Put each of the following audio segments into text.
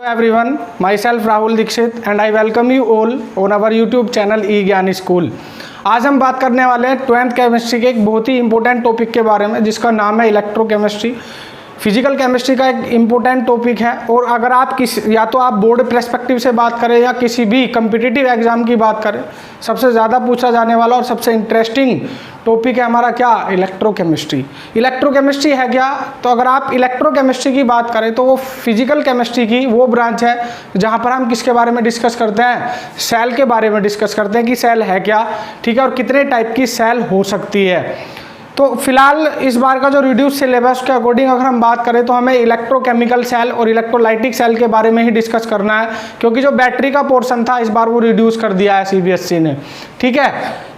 Everyone, myself Rahul Dixit and I welcome you all on our YouTube channel ई ज्ञान school. आज हम बात करने वाले हैं 12th केमिस्ट्री के एक बहुत ही इंपॉर्टेंट टॉपिक के बारे में जिसका नाम है इलेक्ट्रोकेमिस्ट्री। फिजिकल केमिस्ट्री का एक इम्पोर्टेंट टॉपिक है और अगर आप या तो आप बोर्ड पर्सपेक्टिव से बात करें या किसी भी कम्पिटिटिव एग्जाम की बात करें, सबसे ज़्यादा पूछा जाने वाला और सबसे इंटरेस्टिंग टॉपिक है हमारा क्या, इलेक्ट्रोकेमिस्ट्री। इलेक्ट्रोकेमिस्ट्री है क्या, तो अगर आप इलेक्ट्रोकेमिस्ट्री की बात करें तो वो फिजिकल केमिस्ट्री की वो ब्रांच है जहाँ पर हम किसके बारे में डिस्कस करते हैं, सेल के बारे में डिस्कस करते हैं कि सेल है क्या, ठीक है, और कितने टाइप की सेल हो सकती है। तो फिलहाल इस बार का जो रिड्यूस सिलेबस के अकॉर्डिंग अगर हम बात करें तो हमें इलेक्ट्रोकेमिकल सेल और इलेक्ट्रोलाइटिक सेल के बारे में ही डिस्कस करना है, क्योंकि जो बैटरी का पोर्शन था इस बार वो रिड्यूस कर दिया है सीबीएसई ने, ठीक है।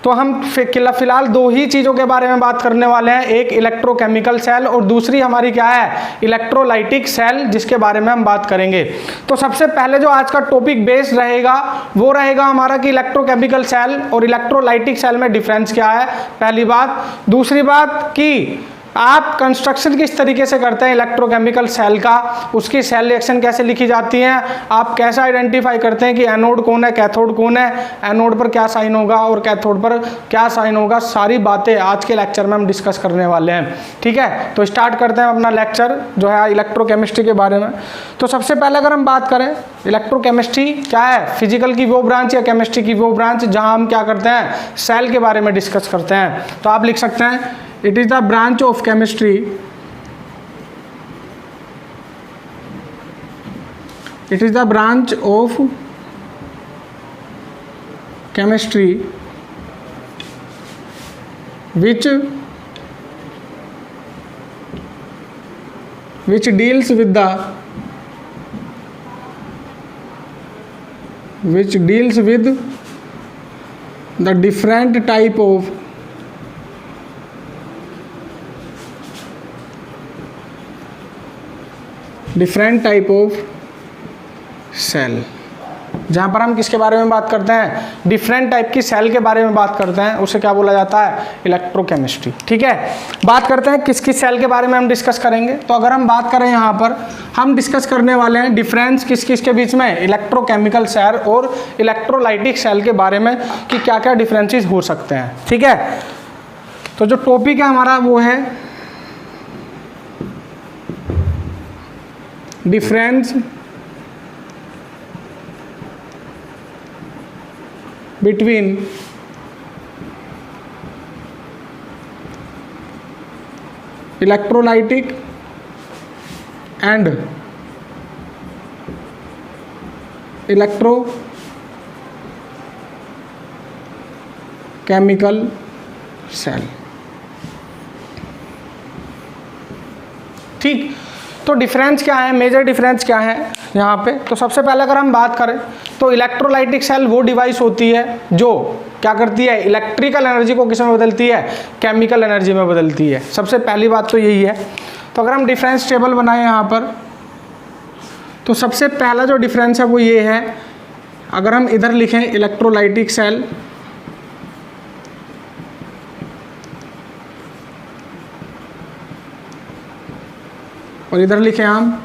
तो हम फिलहाल दो ही चीज़ों के बारे में बात करने वाले हैं, एक इलेक्ट्रोकेमिकल सेल और दूसरी हमारी क्या है, इलेक्ट्रोलाइटिक सेल, जिसके बारे में हम बात करेंगे। तो सबसे पहले जो आज का टॉपिक बेस्ड रहेगा वो रहेगा हमारा कि इलेक्ट्रोकेमिकल सेल और इलेक्ट्रोलाइटिक सेल में डिफरेंस क्या है, पहली बात। दूसरी बात कि आप कंस्ट्रक्शन किस तरीके से करते हैं इलेक्ट्रोकेमिकल सेल का, उसकी सेल रिएक्शन कैसे लिखी जाती हैं, आप कैसे आइडेंटिफाई करते हैं कि एनोड कौन है, कैथोड कौन है, एनोड पर क्या साइन होगा और कैथोड पर क्या साइन होगा, सारी बातें आज के लेक्चर में हम डिस्कस करने वाले हैं, ठीक है। तो स्टार्ट करते हैं अपना लेक्चर जो है इलेक्ट्रोकेमिस्ट्री के बारे में। तो सबसे पहले अगर हम बात करें इलेक्ट्रोकेमिस्ट्री क्या है, फिजिकल की वो ब्रांच या केमिस्ट्री की वो ब्रांच जहाँ हम क्या करते हैं, सेल के बारे में डिस्कस करते हैं। तो आप लिख सकते हैं it is the branch of chemistry it is the branch of chemistry which deals with the different type of cell, जहाँ पर हम किसके बारे में बात करते हैं, डिफरेंट टाइप की सेल के बारे में बात करते हैं, उसे क्या बोला जाता है, इलेक्ट्रोकेमिस्ट्री, ठीक है। बात करते हैं किस किस सेल के बारे में हम डिस्कस करेंगे। तो अगर हम बात करें यहाँ पर हम डिस्कस करने वाले हैं डिफरेंस किस किस के बीच में, इलेक्ट्रोकेमिकल सेल और इलेक्ट्रोलाइटिक सेल के बारे में कि क्या क्या डिफरेंसेस हो सकते हैं, ठीक है। तो जो टॉपिक है हमारा वो है difference between electrolytic and electrochemical cell, ठीक। तो डिफरेंस क्या है, मेजर डिफरेंस क्या है यहाँ पे। तो सबसे पहले अगर हम बात करें तो इलेक्ट्रोलाइटिक सेल वो डिवाइस होती है जो क्या करती है, इलेक्ट्रिकल एनर्जी को किस में बदलती है, केमिकल एनर्जी में बदलती है। सबसे पहली बात तो यही है। तो अगर हम डिफरेंस टेबल बनाएं यहाँ पर, तो सबसे पहला जो डिफरेंस है वो ये है, अगर हम इधर लिखें इलेक्ट्रोलाइटिक सेल और इधर लिखें हम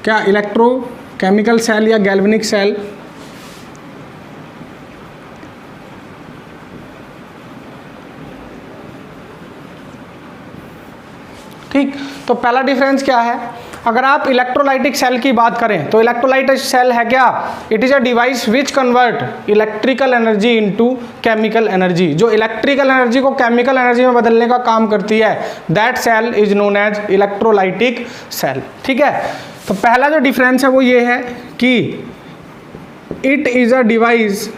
क्या, इलेक्ट्रोकेमिकल सेल या गैल्वेनिक सेल, ठीक। तो पहला डिफरेंस क्या है, अगर आप इलेक्ट्रोलाइटिक सेल की बात करें तो इलेक्ट्रोलाइटिक सेल है क्या, it is a device which convert electrical energy into chemical energy, जो इलेक्ट्रिकल एनर्जी को केमिकल एनर्जी में बदलने का काम करती है, that cell is known as electrolytic cell, ठीक है। तो पहला जो डिफरेंस है वो ये है कि it is a device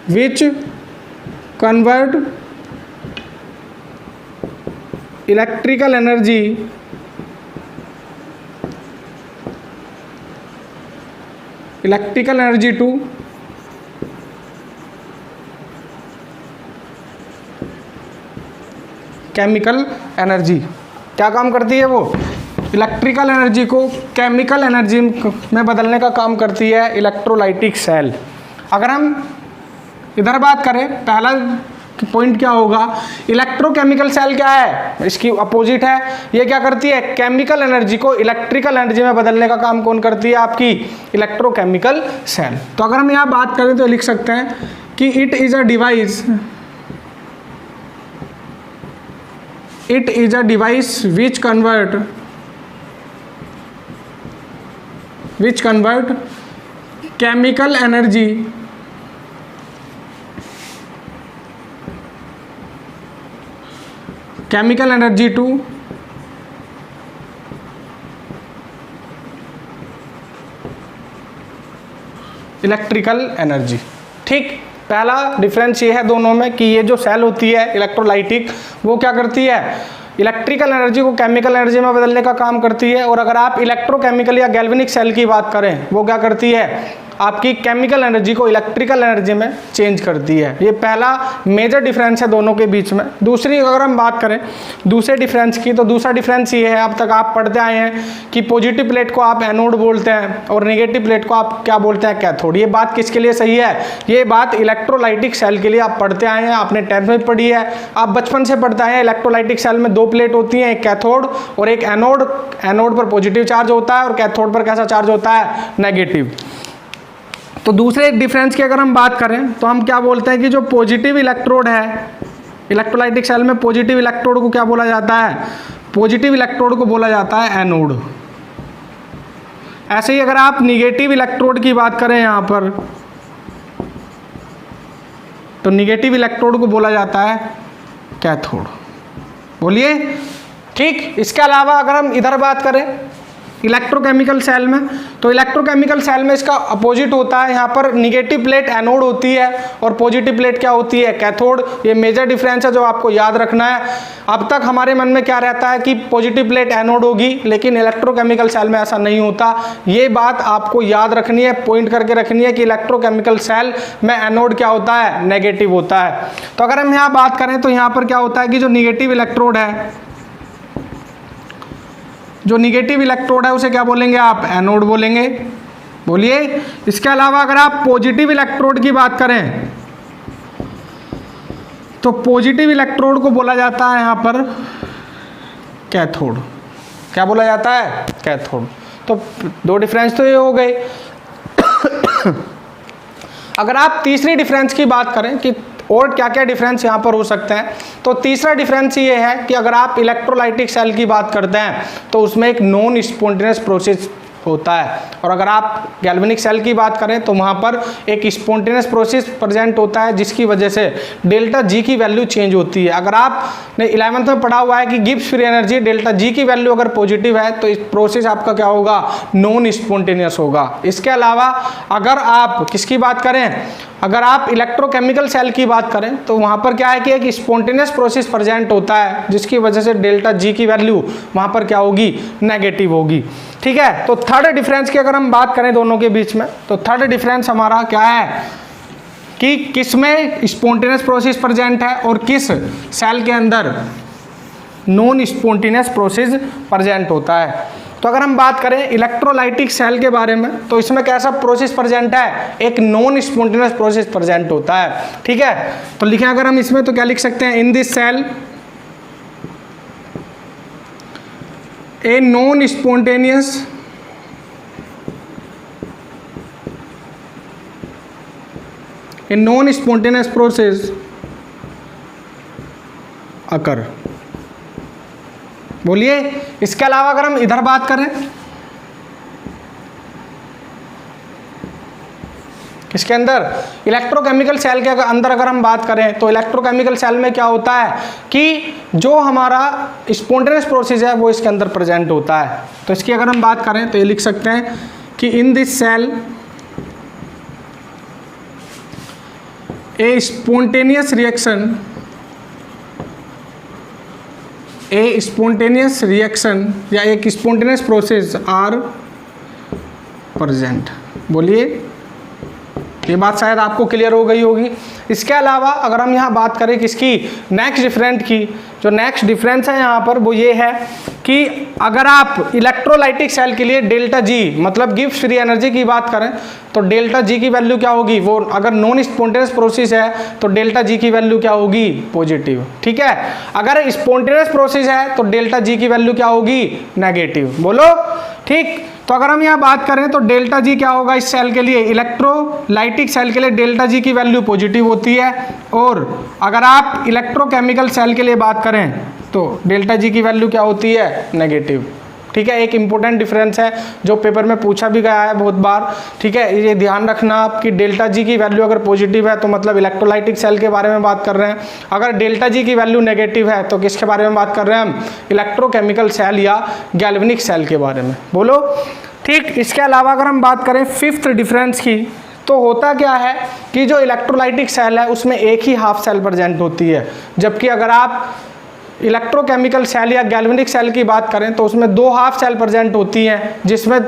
which convert electrical energy to chemical energy. क्या काम करती है वो? इलेक्ट्रिकल एनर्जी को केमिकल एनर्जी में बदलने का काम करती है इलेक्ट्रोलाइटिक सेल। अगर हम इधर बात करें, पहला पॉइंट क्या होगा, इलेक्ट्रोकेमिकल सेल क्या है, इसकी अपोजिट है। ये क्या करती है, केमिकल एनर्जी को इलेक्ट्रिकल एनर्जी में बदलने का काम कौन करती है, आपकी इलेक्ट्रोकेमिकल सेल। तो अगर हम यहाँ बात करें तो लिख सकते हैं कि it is a device which convert chemical energy to electrical energy. ठीक, पहला डिफरेंस ये है दोनों में कि ये जो सेल होती है इलेक्ट्रोलाइटिक, वो क्या करती है, इलेक्ट्रिकल एनर्जी को केमिकल एनर्जी में बदलने का काम करती है। और अगर आप इलेक्ट्रोकेमिकल या गैल्वेनिक सेल की बात करें, वो क्या करती है, आपकी केमिकल एनर्जी को इलेक्ट्रिकल एनर्जी में चेंज करती है। ये पहला मेजर डिफरेंस है दोनों के बीच में। दूसरी अगर हम बात करें दूसरे डिफरेंस की, तो दूसरा डिफरेंस ये है, अब तक आप पढ़ते आए हैं कि पॉजिटिव प्लेट को आप एनोड बोलते हैं और नेगेटिव प्लेट को आप क्या बोलते हैं, कैथोड। ये बात किसके लिए सही है, ये बात इलेक्ट्रोलाइटिक सेल के लिए आप पढ़ते आए हैं, आपने 10th में पढ़ी है, आप बचपन से पढ़ते आए हैं। इलेक्ट्रोलाइटिक सेल में 2 प्लेट होती हैं, एक कैथोड और एक एनोड। एनोड पर पॉजिटिव चार्ज होता है और कैथोड पर कैसा चार्ज होता है, नेगेटिव। तो दूसरे डिफरेंस की अगर हम बात करें तो हम क्या बोलते हैं कि जो पॉजिटिव इलेक्ट्रोड है इलेक्ट्रोलाइटिक सेल में, पॉजिटिव इलेक्ट्रोड को क्या बोला जाता है, पॉजिटिव इलेक्ट्रोड को बोला जाता है एनोड। ऐसे ही अगर आप निगेटिव इलेक्ट्रोड की बात करें यहाँ पर, तो निगेटिव इलेक्ट्रोड को बोला जाता है कैथोड। बोलिए, ठीक। इसके अलावा अगर हम इधर बात करें इलेक्ट्रोकेमिकल सेल में, तो इलेक्ट्रोकेमिकल सेल में इसका अपोजिट होता है। यहाँ पर निगेटिव प्लेट एनोड होती है और पॉजिटिव प्लेट क्या होती है, कैथोड। ये मेजर डिफरेंस है जो आपको याद रखना है। अब तक हमारे मन में क्या रहता है कि पॉजिटिव प्लेट एनोड होगी, लेकिन इलेक्ट्रोकेमिकल सेल में ऐसा नहीं होता। ये बात आपको याद रखनी है, पॉइंट करके रखनी है कि इलेक्ट्रोकेमिकल सेल में एनोड क्या होता है, नेगेटिव होता है। तो अगर हम यहाँ बात करें तो यहाँ पर क्या होता है कि जो निगेटिव इलेक्ट्रोड है उसे क्या बोलेंगे आप, एनोड बोलेंगे। बोलिए। इसके अलावा अगर आप पॉजिटिव इलेक्ट्रोड की बात करें तो पॉजिटिव इलेक्ट्रोड को बोला जाता है यहाँ पर कैथोड। क्या बोला जाता है, कैथोड। तो 2 डिफरेंस तो ये हो गए। अगर आप तीसरी डिफरेंस की बात करें कि और क्या क्या डिफरेंस यहाँ पर हो सकते हैं, तो तीसरा डिफरेंस ये है कि अगर आप इलेक्ट्रोलाइटिक सेल की बात करते हैं तो उसमें एक नॉन स्पॉन्टेनियस प्रोसेस होता है, और अगर आप गैल्वेनिक सेल की बात करें तो वहाँ पर एक स्पॉन्टेनियस प्रोसेस प्रेजेंट होता है, जिसकी वजह से डेल्टा जी की वैल्यू चेंज होती है। अगर आपने 11th में पढ़ा हुआ है कि Gibbs free energy delta G की वैल्यू अगर पॉजिटिव है तो इस प्रोसेस आपका क्या होगा, नॉन स्पॉन्टेनियस होगा। इसके अलावा अगर आप किसकी बात करें, अगर आप इलेक्ट्रोकेमिकल सेल की बात करें तो वहाँ पर क्या है कि एक स्पॉन्टेनियस प्रोसेस प्रेजेंट होता है, जिसकी वजह से डेल्टा जी की वैल्यू वहाँ पर क्या होगी, नेगेटिव होगी। ठीक है। तो थर्ड डिफरेंस की अगर हम बात करें दोनों के बीच में, तो थर्ड डिफरेंस हमारा क्या है कि किस में स्पॉन्टेनियस प्रोसेस प्रेजेंट है और किस सेल के अंदर नॉन स्पॉन्टेनियस प्रोसेस प्रेजेंट होता है। तो अगर हम बात करें इलेक्ट्रोलाइटिक सेल के बारे में, तो इसमें कैसा प्रोसेस प्रेजेंट है, एक नॉन स्पॉन्टेनियस प्रोसेस प्रेजेंट होता है। ठीक है। तो लिखें अगर हम इसमें तो क्या लिख सकते हैं, in this cell a non spontaneous process occur. बोलिए। इसके अलावा अगर हम इधर बात करें, इसके अंदर इलेक्ट्रोकेमिकल सेल के अंदर अगर हम बात करें तो इलेक्ट्रोकेमिकल सेल में क्या होता है कि जो हमारा स्पॉन्टेनियस प्रोसेस है वो इसके अंदर प्रेजेंट होता है। तो इसकी अगर हम बात करें तो ये लिख सकते हैं कि in this cell a spontaneous reaction या एक स्पॉन्टेनियस प्रोसेस आर प्रेजेंट। बोलिए। ये बात शायद आपको क्लियर हो गई होगी। इसके अलावा अगर हम यहाँ बात करें किसकी, नेक्स्ट डिफरेंट की, जो नेक्स्ट डिफरेंस है यहाँ पर वो ये है कि अगर आप इलेक्ट्रोलाइटिक सेल के लिए डेल्टा जी मतलब गिब्स फ्री एनर्जी की बात करें तो डेल्टा जी की वैल्यू क्या होगी, वो अगर नॉन स्पॉन्टेनियस प्रोसेस है तो डेल्टा जी की वैल्यू क्या होगी, पॉजिटिव। ठीक है, अगर स्पॉन्टेनियस प्रोसेस है तो डेल्टा जी की वैल्यू क्या होगी, नेगेटिव। बोलो ठीक। तो अगर हम यहाँ बात करें तो डेल्टा जी क्या होगा इस सेल के लिए, इलेक्ट्रोलाइटिक सेल के लिए डेल्टा जी की वैल्यू पॉजिटिव होती है, और अगर आप इलेक्ट्रोकेमिकल सेल के लिए बात करें तो डेल्टा जी की वैल्यू क्या होती है, नेगेटिव। ठीक है, एक इंपॉर्टेंट डिफरेंस है जो पेपर में पूछा भी गया है बहुत बार। ठीक है, ये ध्यान रखना आप कि डेल्टा जी की वैल्यू अगर पॉजिटिव है तो मतलब इलेक्ट्रोलाइटिक सेल के बारे में बात कर रहे हैं, अगर डेल्टा जी की वैल्यू नेगेटिव है तो किसके बारे में बात कर रहे हैं हम, इलेक्ट्रोकेमिकल सेल या गैल्वेनिक सेल के बारे में। बोलो ठीक। इसके अलावा अगर हम बात करें फिफ्थ डिफरेंस की, तो होता क्या है कि जो इलेक्ट्रोलाइटिक सेल है उसमें एक ही हाफ सेल प्रेजेंट होती है, जबकि अगर आप इलेक्ट्रोकेमिकल सेल या गैल्वेनिक सेल की बात करें तो उसमें दो हाफ सेल प्रेजेंट होती हैं, जिसमें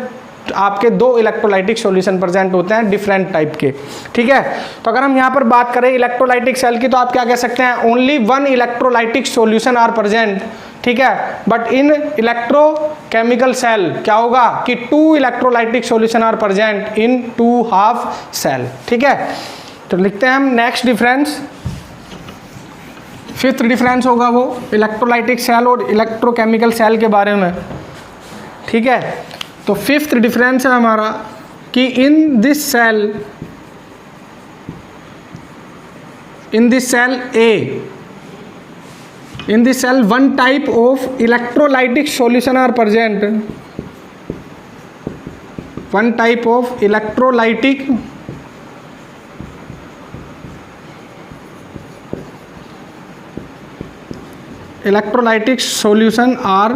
आपके दो इलेक्ट्रोलाइटिक सॉल्यूशन प्रेजेंट होते हैं डिफरेंट टाइप के। ठीक है, तो अगर हम यहाँ पर बात करें इलेक्ट्रोलाइटिक सेल की तो आप क्या कह सकते हैं, only one electrolytic solution are present. ठीक है, बट इन इलेक्ट्रोकेमिकल सेल क्या होगा कि two electrolytic solution are present in two half cell. ठीक है, तो लिखते हैं हम नेक्स्ट डिफरेंस। फिफ्थ डिफरेंस होगा वो इलेक्ट्रोलाइटिक सेल और इलेक्ट्रोकेमिकल सेल के बारे में। ठीक है, तो फिफ्थ डिफरेंस है हमारा कि in this cell a, in this cell one type of electrolytic solution are present, one type of electrolytic solution are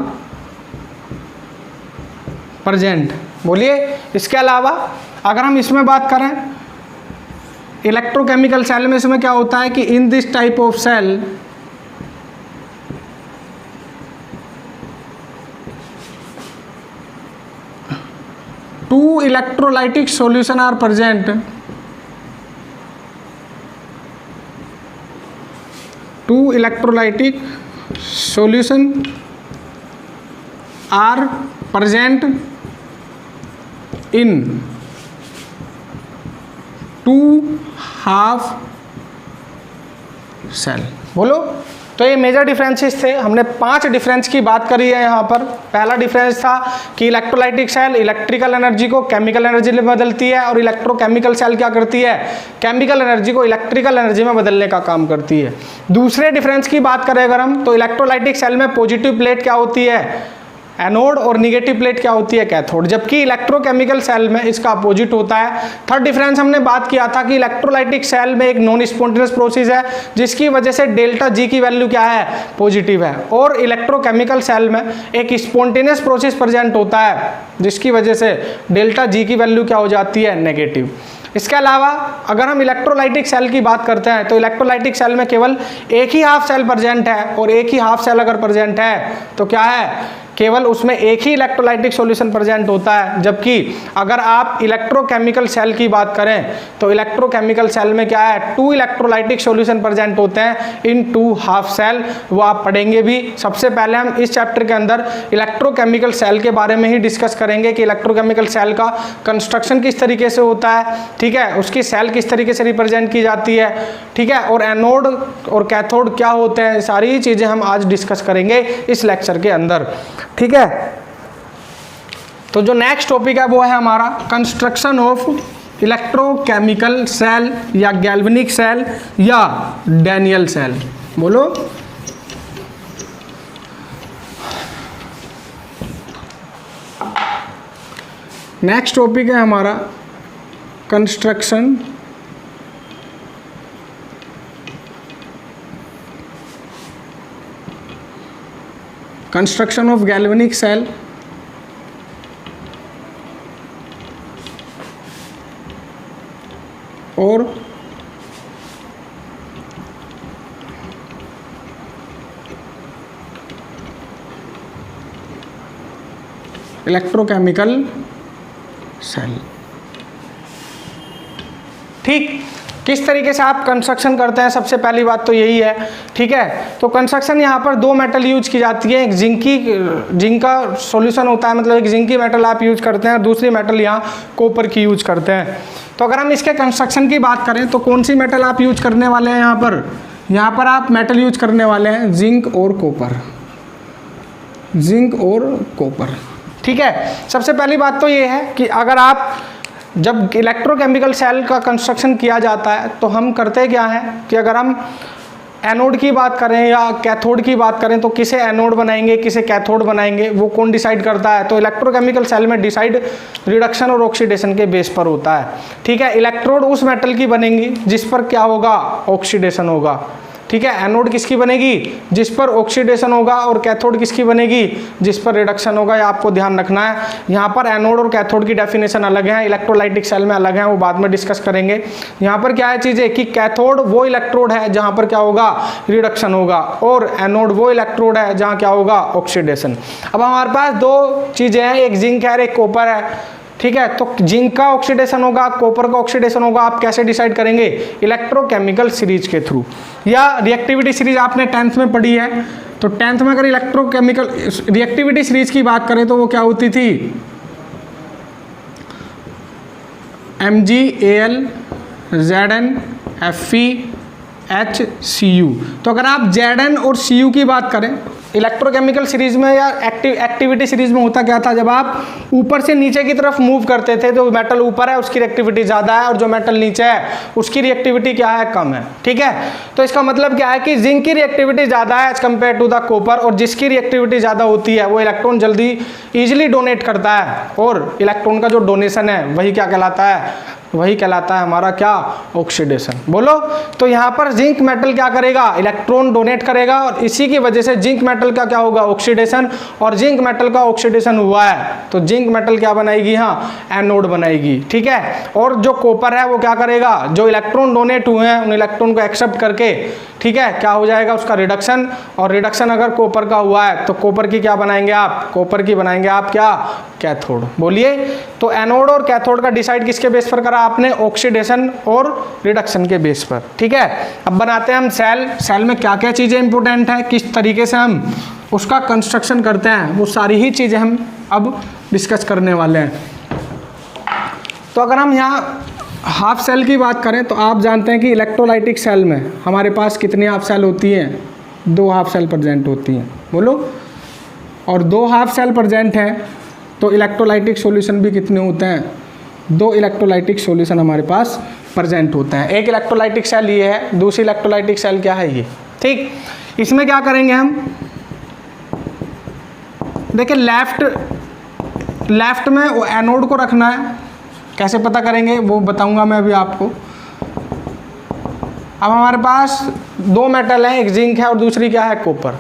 present। बोलिए। इसके अलावा अगर हम इसमें बात करें इलेक्ट्रोकेमिकल सेल में, इसमें क्या होता है कि in this type of cell two electrolytic solution are present, two electrolytic solution are present in two half cell। बोलो। तो ये मेजर डिफरेंसेस थे, हमने 5 डिफरेंस की बात करी है यहाँ पर। पहला डिफरेंस था कि इलेक्ट्रोलाइटिक सेल इलेक्ट्रिकल एनर्जी को केमिकल एनर्जी में बदलती है, और इलेक्ट्रोकेमिकल सेल क्या करती है, केमिकल एनर्जी को इलेक्ट्रिकल एनर्जी में बदलने का काम करती है। दूसरे डिफरेंस की बात करें अगर हम, तो इलेक्ट्रोलाइटिक सेल में पॉजिटिव प्लेट क्या होती है, एनोड, और निगेटिव प्लेट क्या होती है, कैथोड, जबकि इलेक्ट्रोकेमिकल सेल में इसका अपोजिट होता है। थर्ड डिफरेंस हमने बात किया था कि इलेक्ट्रोलाइटिक सेल में एक नॉन स्पॉन्टेनियस प्रोसेस है जिसकी वजह से डेल्टा जी की वैल्यू क्या है, पॉजिटिव है, और इलेक्ट्रोकेमिकल सेल में एक स्पॉन्टेनियस प्रोसेस प्रेजेंट होता है जिसकी वजह से डेल्टा जी की वैल्यू क्या हो जाती है, नेगेटिव। इसके अलावा अगर हम इलेक्ट्रोलाइटिक सेल की बात करते हैं तो इलेक्ट्रोलाइटिक सेल में केवल एक ही हाफ सेल प्रेजेंट है, और एक ही हाफ सेल अगर प्रेजेंट है तो क्या है, केवल उसमें एक ही इलेक्ट्रोलाइटिक सॉल्यूशन प्रेजेंट होता है। जबकि अगर आप इलेक्ट्रोकेमिकल सेल की बात करें तो इलेक्ट्रोकेमिकल सेल में क्या है, 2 इलेक्ट्रोलाइटिक सॉल्यूशन प्रेजेंट होते हैं इन 2 हाफ सेल। वो आप पढ़ेंगे भी। सबसे पहले हम इस चैप्टर के अंदर इलेक्ट्रोकेमिकल सेल के बारे में ही डिस्कस करेंगे कि इलेक्ट्रोकेमिकल सेल का कंस्ट्रक्शन किस तरीके से होता है, ठीक है, उसकी सेल किस तरीके से रिप्रेजेंट की जाती है, ठीक है, और एनोड और कैथोड क्या होते हैं, सारी चीज़ें हम आज डिस्कस करेंगे इस लेक्चर के अंदर। ठीक है, तो जो नेक्स्ट टॉपिक है वो है हमारा कंस्ट्रक्शन ऑफ इलेक्ट्रोकेमिकल सेल या गैल्वेनिक सेल या डैनियल सेल। बोलो। नेक्स्ट टॉपिक है हमारा कंस्ट्रक्शन ऑफ गैल्वेनिक सेल और इलेक्ट्रोकेमिकल सेल। ठीक, किस तरीके से आप कंस्ट्रक्शन करते हैं, सबसे पहली बात तो यही है, ठीक है। तो कंस्ट्रक्शन यहाँ पर दो मेटल यूज की जाती है, एक जिंक का सॉल्यूशन होता है, मतलब एक जिंक की मेटल आप यूज करते हैं, और दूसरी मेटल यहाँ कॉपर की यूज करते हैं। तो अगर हम इसके कंस्ट्रक्शन की बात करें तो कौन सी मेटल आप यूज करने वाले हैं यहाँ पर आप मेटल यूज करने वाले हैं जिंक और कॉपर, ठीक है। सबसे पहली बात तो ये है कि अगर आप जब इलेक्ट्रोकेमिकल सेल का कंस्ट्रक्शन किया जाता है तो हम करते क्या हैं कि अगर हम एनोड की बात करें या कैथोड की बात करें तो किसे एनोड बनाएंगे किसे कैथोड बनाएंगे वो कौन डिसाइड करता है, तो इलेक्ट्रोकेमिकल सेल में डिसाइड रिडक्शन और ऑक्सीडेशन के बेस पर होता है, ठीक है। इलेक्ट्रोड उस मेटल की बनेंगी जिस पर क्या होगा, ऑक्सीडेशन होगा, ठीक है। एनोड किसकी बनेगी, जिस पर ऑक्सीडेशन होगा, और कैथोड किसकी बनेगी, जिस पर रिडक्शन होगा। ये आपको ध्यान रखना है। यहाँ पर एनोड और कैथोड की डेफिनेशन अलग है, इलेक्ट्रोलाइटिक सेल में अलग है, वो बाद में डिस्कस करेंगे। यहाँ पर क्या है चीज़ें कि कैथोड वो इलेक्ट्रोड है जहाँ पर क्या होगा, रिडक्शन होगा, और एनोड वो इलेक्ट्रोड है जहाँ क्या होगा, ऑक्सीडेशन। अब हमारे पास दो चीज़ें हैं, एक जिंक है और एक कॉपर है, ठीक है। तो जिंक का ऑक्सीडेशन होगा, कॉपर का ऑक्सीडेशन होगा, आप कैसे डिसाइड करेंगे, इलेक्ट्रोकेमिकल सीरीज के थ्रू, या रिएक्टिविटी सीरीज आपने 10th में पढ़ी है। तो 10th में अगर इलेक्ट्रोकेमिकल रिएक्टिविटी सीरीज की बात करें तो वो क्या होती थी, MgAl Zn Fe HCu। तो अगर आप Zn और Cu की बात करें इलेक्ट्रोकेमिकल सीरीज में या एक्टिविटी सीरीज में होता क्या था, जब आप ऊपर से नीचे की तरफ मूव करते थे तो मेटल ऊपर है उसकी रिएक्टिविटी ज़्यादा है, और जो मेटल नीचे है उसकी रिएक्टिविटी क्या है, कम है, ठीक है। तो इसका मतलब क्या है कि जिंक की रिएक्टिविटी ज़्यादा है as compared to the copper, और जिसकी रिएक्टिविटी ज़्यादा होती है वो इलेक्ट्रॉन जल्दी ईजिली डोनेट करता है, और इलेक्ट्रॉन का जो डोनेशन है वही क्या कहलाता है, वही कहलाता है हमारा क्या, ऑक्सीडेशन। बोलो, तो यहाँ पर जिंक मेटल क्या करेगा, इलेक्ट्रॉन डोनेट करेगा, और इसी की वजह से जिंक मेटल का क्या होगा, ऑक्सीडेशन, और जिंक मेटल का ऑक्सीडेशन हुआ है तो जिंक मेटल क्या बनाएगी, हाँ, एनोड बनाएगी, ठीक है। और जो कॉपर है वो क्या करेगा, जो इलेक्ट्रॉन डोनेट हुए हैं उन इलेक्ट्रॉन को एक्सेप्ट करके, ठीक है, क्या हो जाएगा, उसका रिडक्शन, और रिडक्शन अगर कॉपर का हुआ है तो कॉपर की क्या बनाएंगे आप, कॉपर की बनाएंगे आप क्या, कैथोड। बोलिए, तो एनोड और कैथोड का डिसाइड किसके बेस पर करा आपने, ऑक्सीडेशन और रिडक्शन के बेस पर, ठीक है। अब बनाते हैं हम सेल में क्या क्या चीज़ें इंपॉर्टेंट है, किस तरीके से हम उसका कंस्ट्रक्शन करते हैं, वो सारी ही चीज़ें हम अब डिस्कस करने वाले हैं। तो अगर हम यहाँ हाफ सेल की बात करें तो आप जानते हैं कि इलेक्ट्रोलाइटिक सेल में हमारे पास कितनी हाफ सेल होती हैं, 2 हाफ सेल प्रेजेंट होती हैं, बोलो। और 2 हाफ सेल प्रेजेंट हैं तो इलेक्ट्रोलाइटिक सॉल्यूशन भी कितने होते हैं, 2 इलेक्ट्रोलाइटिक सॉल्यूशन हमारे पास प्रेजेंट होते हैं। एक इलेक्ट्रोलाइटिक सेल ये है, दूसरी इलेक्ट्रोलाइटिक सेल क्या है, ये, ठीक। इसमें क्या करेंगे हम, देखिए लेफ्ट में एनोड को रखना है, कैसे पता करेंगे वो बताऊंगा मैं अभी आपको। अब हमारे पास 2 मेटल हैं, एक जिंक है और दूसरी क्या है, कॉपर।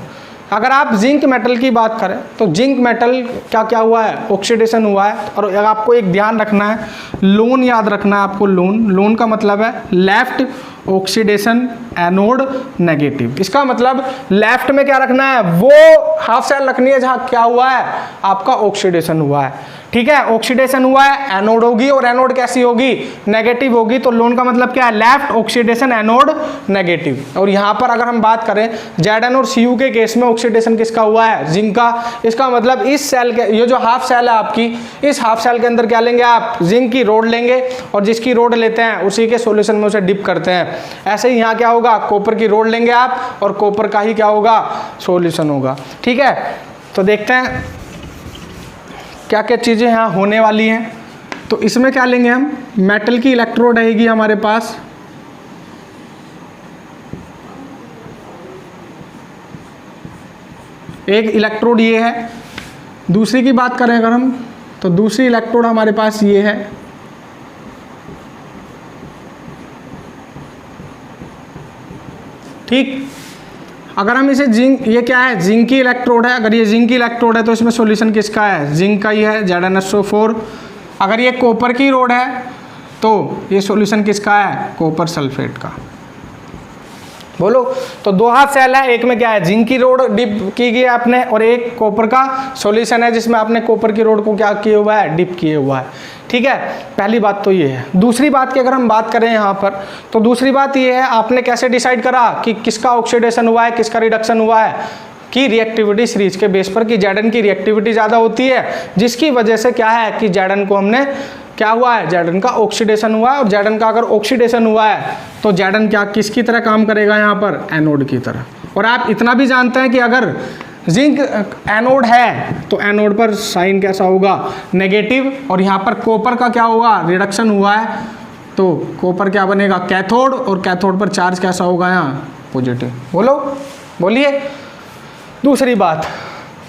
अगर आप जिंक मेटल की बात करें तो जिंक मेटल क्या हुआ है, ऑक्सीडेशन हुआ है। और आपको एक ध्यान रखना है, लोन याद रखना है आपको, लोन का मतलब है लेफ्ट ऑक्सीडेशन एनोड नेगेटिव। इसका मतलब लेफ्ट में क्या रखना है, वो हाफ सेल रखनी है जहाँ क्या हुआ है, आपका ऑक्सीडेशन हुआ है, ठीक है। ऑक्सीडेशन हुआ है, एनोड होगी, और एनोड कैसी होगी, नेगेटिव होगी। तो लोन का मतलब क्या है, लेफ्ट ऑक्सीडेशन एनोड नेगेटिव। और यहाँ पर अगर हम बात करें Zn और Cu के केस में ऑक्सीडेशन किसका हुआ है, जिंक का। इसका मतलब इस सेल के, ये जो हाफ सेल है आपकी, इस हाफ सेल के अंदर क्या लेंगे आप, जिंक की रोड लेंगे, और जिसकी रोड लेते हैं उसी के सॉल्यूशन में उसे डिप करते हैं। ऐसे ही यहाँ क्या होगा, कॉपर की रोड लेंगे आप, और कॉपर का ही क्या होगा, सॉल्यूशन होगा, ठीक है। तो देखते हैं क्या क्या चीज़ें यहाँ होने वाली हैं। तो इसमें क्या लेंगे हम, मेटल की इलेक्ट्रोड रहेगी हमारे पास, एक इलेक्ट्रोड ये है। दूसरी की बात करें अगर हम, तो दूसरी इलेक्ट्रोड हमारे पास ये है, ठीक। अगर हम इसे जिंक, ये क्या है, जिंक की इलेक्ट्रोड है। अगर ये जिंक की इलेक्ट्रोड है तो इसमें सॉल्यूशन किसका है, जिंक का ही है, ZnSO4। अगर ये कॉपर की रोड है तो ये सॉल्यूशन किसका है, कॉपर सल्फेट का। बोलो। तो 2 हाफ सेल है, एक में क्या है जिंक की रोड डिप की गई है आपने, और एक कॉपर का सॉल्यूशन है जिसमें आपने कॉपर की रोड को क्या किया हुआ है, डिप किए हुआ है। ठीक है, पहली बात तो ये है। दूसरी बात की अगर हम बात करें यहाँ पर, तो दूसरी बात ये है आपने कैसे डिसाइड करा कि किसका ऑक्सीडेशन हुआ है, किसका रिडक्शन हुआ है, कि रिएक्टिविटी सीरीज के बेस पर, कि Zn की रिएक्टिविटी ज़्यादा होती है, जिसकी वजह से क्या है कि Zn को हमने क्या हुआ है, Zn का ऑक्सीडेशन हुआ है। और Zn का अगर ऑक्सीडेशन हुआ है तो Zn क्या किसकी तरह काम करेगा यहाँ पर, एनोड की तरह। और आप इतना भी जानते हैं कि अगर जिंक एनोड है तो एनोड पर साइन कैसा होगा, नेगेटिव, और यहाँ पर कॉपर का क्या होगा, रिडक्शन हुआ है, तो कॉपर क्या बनेगा, कैथोड, और कैथोड पर चार्ज कैसा होगा यहाँ, पॉजिटिव। बोलो, बोलिए। दूसरी बात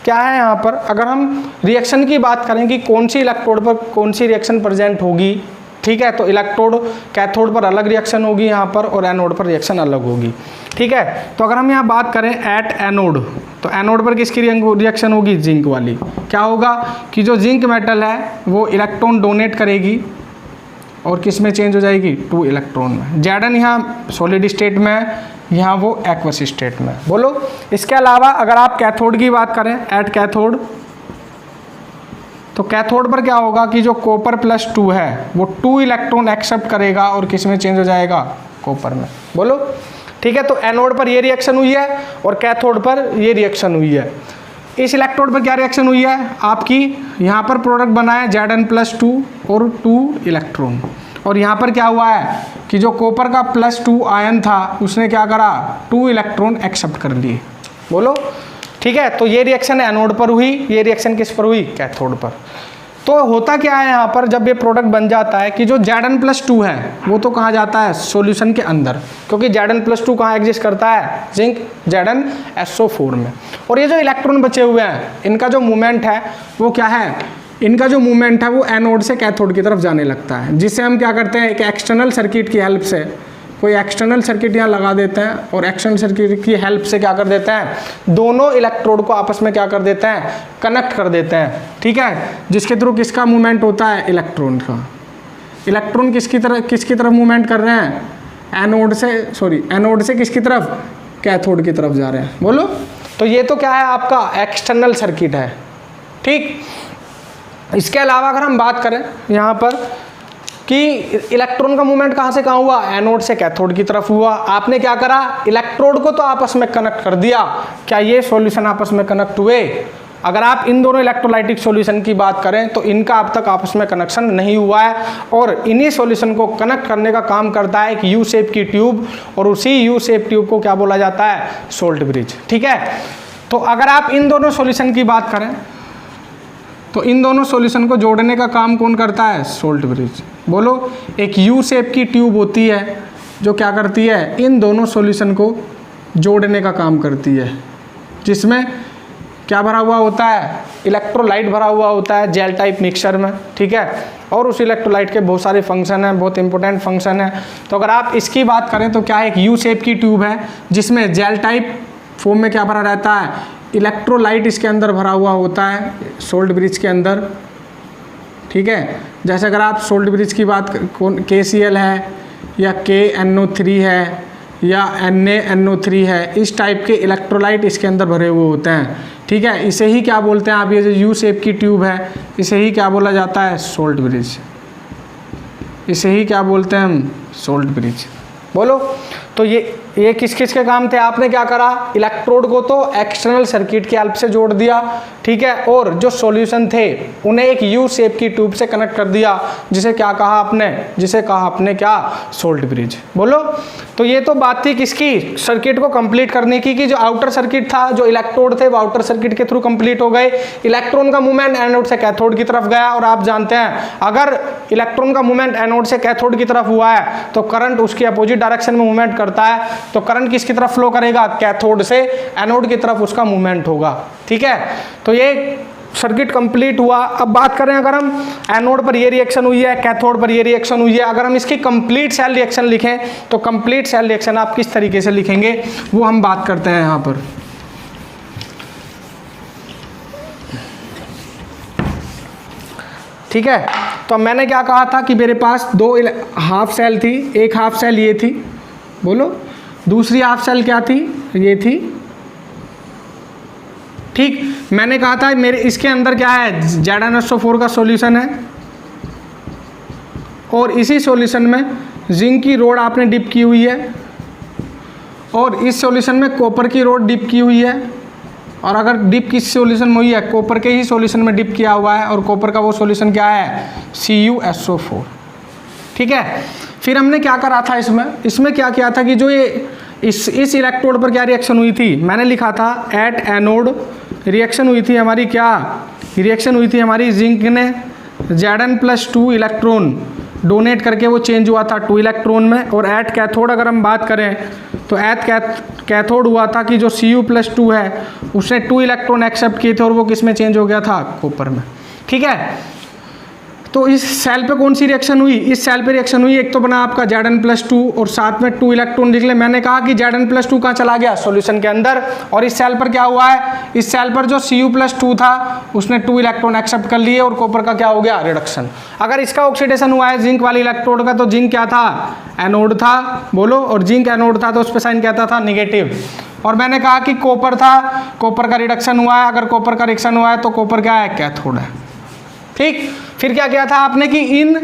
क्या है यहाँ पर, अगर हम रिएक्शन की बात करें कि कौन सी इलेक्ट्रोड पर कौन सी रिएक्शन प्रेजेंट होगी, ठीक है, तो इलेक्ट्रोड कैथोड पर अलग रिएक्शन होगी यहाँ पर, और एनोड पर रिएक्शन अलग होगी। ठीक है, तो अगर हम यहाँ बात करें एट एनोड, तो एनोड पर किसकी रिएक्शन होगी, जिंक वाली। क्या होगा कि जो जिंक मेटल है वो इलेक्ट्रॉन डोनेट करेगी और किस में चेंज हो जाएगी, 2 इलेक्ट्रॉन में। Zn यहाँ सॉलिड स्टेट में है, यहाँ वो एक्वस स्टेट में। बोलो। इसके अलावा अगर आप कैथोड की बात करें, एट कैथोड, तो कैथोड पर क्या होगा कि जो कॉपर +2 है वो 2 इलेक्ट्रॉन एक्सेप्ट करेगा और किस में चेंज हो जाएगा, कॉपर में। बोलो। ठीक है, तो एनोड पर ये रिएक्शन हुई है और कैथोड पर ये रिएक्शन हुई है। इस इलेक्ट्रोड पर क्या रिएक्शन हुई है आपकी, यहाँ पर प्रोडक्ट बना है Zn+2 और 2 इलेक्ट्रॉन, और यहाँ पर क्या हुआ है कि जो कॉपर का +2 आयन था उसने क्या करा, 2 इलेक्ट्रॉन एक्सेप्ट कर लिए। बोलो। ठीक है, तो ये रिएक्शन एनोड पर हुई, ये रिएक्शन किस पर हुई, कैथोड पर। तो होता क्या है यहाँ पर, जब ये प्रोडक्ट बन जाता है कि जो Zn+2 है वो तो कहाँ जाता है, सॉल्यूशन के अंदर, क्योंकि Zn+2 कहाँ एग्जिस्ट करता है, जिंक ZnSO4 में। और ये जो इलेक्ट्रॉन बचे हुए हैं इनका जो मूवमेंट है वो क्या है, इनका जो मूवमेंट है वो एनोड से कैथोड की तरफ जाने लगता है, जिससे हम क्या करते हैं, एक एक्सटर्नल सर्किट की हेल्प से, कोई एक्सटर्नल सर्किट यहाँ लगा देते हैं और एक्सटर्नल सर्किट की हेल्प से क्या कर देते हैं, दोनों इलेक्ट्रोड को आपस में क्या कर देते हैं, कनेक्ट कर देते हैं। ठीक है, जिसके थ्रू किसका मूवमेंट होता है, इलेक्ट्रॉन का। इलेक्ट्रॉन किसकी तरफ मूवमेंट कर रहे हैं, एनोड से किसकी तरफ, कैथोड की तरफ जा रहे हैं। बोलो। तो ये तो क्या है आपका एक्सटर्नल सर्किट है। ठीक, इसके अलावा अगर हम बात करें यहाँ पर कि इलेक्ट्रॉन का मूवमेंट कहाँ से कहाँ हुआ, एनोड से कैथोड की तरफ हुआ। आपने क्या करा, इलेक्ट्रोड को तो आपस में कनेक्ट कर दिया, क्या ये सॉल्यूशन आपस में कनेक्ट हुए, अगर आप इन दोनों इलेक्ट्रोलाइटिक सॉल्यूशन की बात करें तो इनका अब तक आपस में कनेक्शन नहीं हुआ है, और इन्हीं सॉल्यूशन को कनेक्ट करने का काम करता है एक यू शेप की ट्यूब, और उसी यू शेप ट्यूब को क्या बोला जाता है, सोल्ट ब्रिज। ठीक है, तो अगर आप इन दोनों सॉल्यूशन की बात करें तो इन दोनों सॉल्यूशन को जोड़ने का काम कौन करता है, सोल्ट ब्रिज। बोलो। एक यू शेप की ट्यूब होती है जो क्या करती है, इन दोनों सॉल्यूशन को जोड़ने का काम करती है, जिसमें क्या भरा हुआ होता है, इलेक्ट्रोलाइट भरा हुआ होता है जेल टाइप मिक्सचर में। ठीक है, और उस इलेक्ट्रोलाइट के बहुत सारे फंक्शन हैं, बहुत इंपॉर्टेंट फंक्शन है। तो अगर आप इसकी बात करें तो क्या है, एक यू शेप की ट्यूब है जिसमें जेल टाइप फॉर्म में क्या भरा रहता है, इलेक्ट्रोलाइट इसके अंदर भरा हुआ होता है, सोल्ट ब्रिज के अंदर। ठीक है, जैसे अगर आप सोल्ट ब्रिज की बात KCl है या KNO3 है या NaNO3 है, इस टाइप के इलेक्ट्रोलाइट इसके अंदर भरे हुए होते हैं। ठीक है, इसे ही क्या बोलते हैं आप, ये जो यू शेप की ट्यूब है इसे ही क्या बोला जाता है, सोल्ट ब्रिज। इसे ही क्या बोलते हैं हम, सोल्ट ब्रिज। बोलो। तो ये किस किस के काम थे, आपने क्या करा, इलेक्ट्रोड को तो एक्सटर्नल सर्किट की हेल्प से जोड़ दिया। ठीक है, और जो सॉल्यूशन थे उन्हें एक यू शेप की ट्यूब से कनेक्ट कर दिया, जिसे क्या कहा आपने, जिसे कहा आपने क्या, सोल्ट ब्रिज। बोलो। तो ये तो बात थी किसकी, सर्किट को कंप्लीट करने की, कि जो आउटर सर्किट था, जो इलेक्ट्रोड थे वो आउटर सर्किट के थ्रू कंप्लीट हो गए, इलेक्ट्रॉन का मूवमेंट एनोड से कैथोड की तरफ गया। और आप जानते हैं अगर इलेक्ट्रॉन का मूवमेंट एनोड से कैथोड की तरफ हुआ है तो करंट उसकी अपोजिट डायरेक्शन में मूवमेंट करता है, तो करंट किसकी तरफ फ्लो करेगा, कैथोड से एनोड की तरफ उसका मूवमेंट होगा। ठीक है, तो ये सर्किट कंप्लीट हुआ। अब बात करें अगर हम एनोड पर ये रिएक्शन हुई है, कैथोड पर ये रिएक्शन हुई है, अगर हम इसकी कंप्लीट सेल रिएक्शन लिखें तो कंप्लीट सेल रिएक्शन आप किस तरीके से लिखेंगे वो हम बात करते हैं यहाँ पर। ठीक है, तो मैंने क्या कहा था कि मेरे पास 2 हाफ सेल थी, एक हाफ सेल ये थी, बोलो, दूसरी हाफ शेल क्या थी, ये थी। ठीक, मैंने कहा था मेरे इसके अंदर क्या है, ZnSO4 का सॉल्यूशन है और इसी सॉल्यूशन में जिंक की रोड आपने डिप की हुई है और इस सॉल्यूशन में कॉपर की रोड डिप की हुई है। और अगर डिप किस सॉल्यूशन में हुई है, कॉपर के ही सॉल्यूशन में डिप किया हुआ है और कॉपर का वो सॉल्यूशन क्या है, CuSO4। ठीक है, फिर हमने क्या करा था इसमें क्या किया था कि जो ये इस इलेक्ट्रोड पर क्या रिएक्शन हुई थी, मैंने लिखा था एट एनोड रिएक्शन हुई थी हमारी, क्या रिएक्शन हुई थी हमारी, जिंक ने Zn+2 इलेक्ट्रॉन डोनेट करके वो चेंज हुआ था 2 इलेक्ट्रॉन में। और एट कैथोड अगर हम बात करें तो एट कैथोड हुआ था कि जो Cu+2 है उसने 2 इलेक्ट्रॉन एक्सेप्ट किए थे और वो किस में चेंज हो गया था, कॉपर में। ठीक है, तो इस सेल पे कौन सी रिएक्शन हुई, इस सेल पे रिएक्शन हुई, एक तो बना आपका Zn+2 और साथ में 2 इलेक्ट्रॉन निकले। मैंने कहा कि Zn+2 कहाँ चला गया, सॉल्यूशन के अंदर। और इस सेल पर क्या हुआ है, इस सेल पर जो Cu+2 था उसने 2 इलेक्ट्रॉन एक्सेप्ट कर लिए और कॉपर का क्या हो गया, रिडक्शन। अगर इसका ऑक्सीडेशन हुआ है जिंक वाली इलेक्ट्रोड का, तो जिंक क्या था, एनोड था, बोलो, और जिंक एनोड था तो उस पर साइन क्या था, निगेटिव। और मैंने कहा कि कॉपर था, कॉपर का रिडक्शन हुआ है, अगर कॉपर का रिडक्शन हुआ है तो कॉपर क्या है, कैथोड है। ठीक, फिर क्या किया था आपने कि इन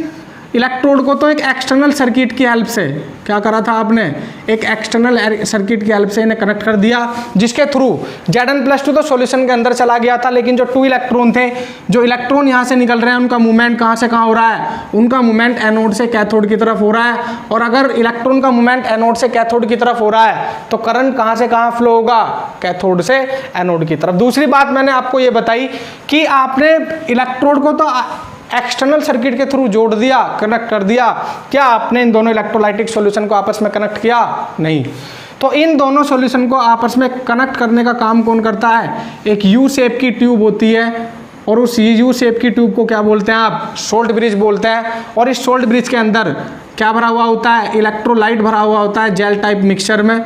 इलेक्ट्रोड को तो एक एक्सटर्नल सर्किट की हेल्प से क्या करा था आपने, एक एक्सटर्नल सर्किट की हेल्प से इन्हें कनेक्ट कर दिया, जिसके थ्रू Zn+2 तो सॉल्यूशन के अंदर चला गया था, लेकिन जो 2 इलेक्ट्रॉन थे, जो इलेक्ट्रॉन यहाँ से निकल रहे हैं उनका मूवमेंट कहाँ से कहाँ हो रहा है, उनका मूवमेंट एनोड से कैथोड की तरफ हो रहा है। और अगर इलेक्ट्रॉन का मूवमेंट एनोड से कैथोड की तरफ हो रहा है तो करंट कहाँ से कहाँ फ्लो होगा, कैथोड से एनोड की तरफ। दूसरी बात मैंने आपको ये बताई कि आपने इलेक्ट्रोड को तो एक्सटर्नल सर्किट के थ्रू जोड़ दिया, कनेक्ट कर दिया, क्या आपने इन दोनों इलेक्ट्रोलाइटिक सॉल्यूशन को आपस में कनेक्ट किया, नहीं। तो इन दोनों सॉल्यूशन को आपस में कनेक्ट करने का काम कौन करता है, एक यू शेप की ट्यूब होती है और उस यू शेप की ट्यूब को क्या बोलते हैं आप, सोल्ट ब्रिज बोलते हैं। और इस सोल्ट ब्रिज के अंदर क्या भरा हुआ होता है, इलेक्ट्रोलाइट भरा हुआ होता है जेल टाइप मिक्सचर में।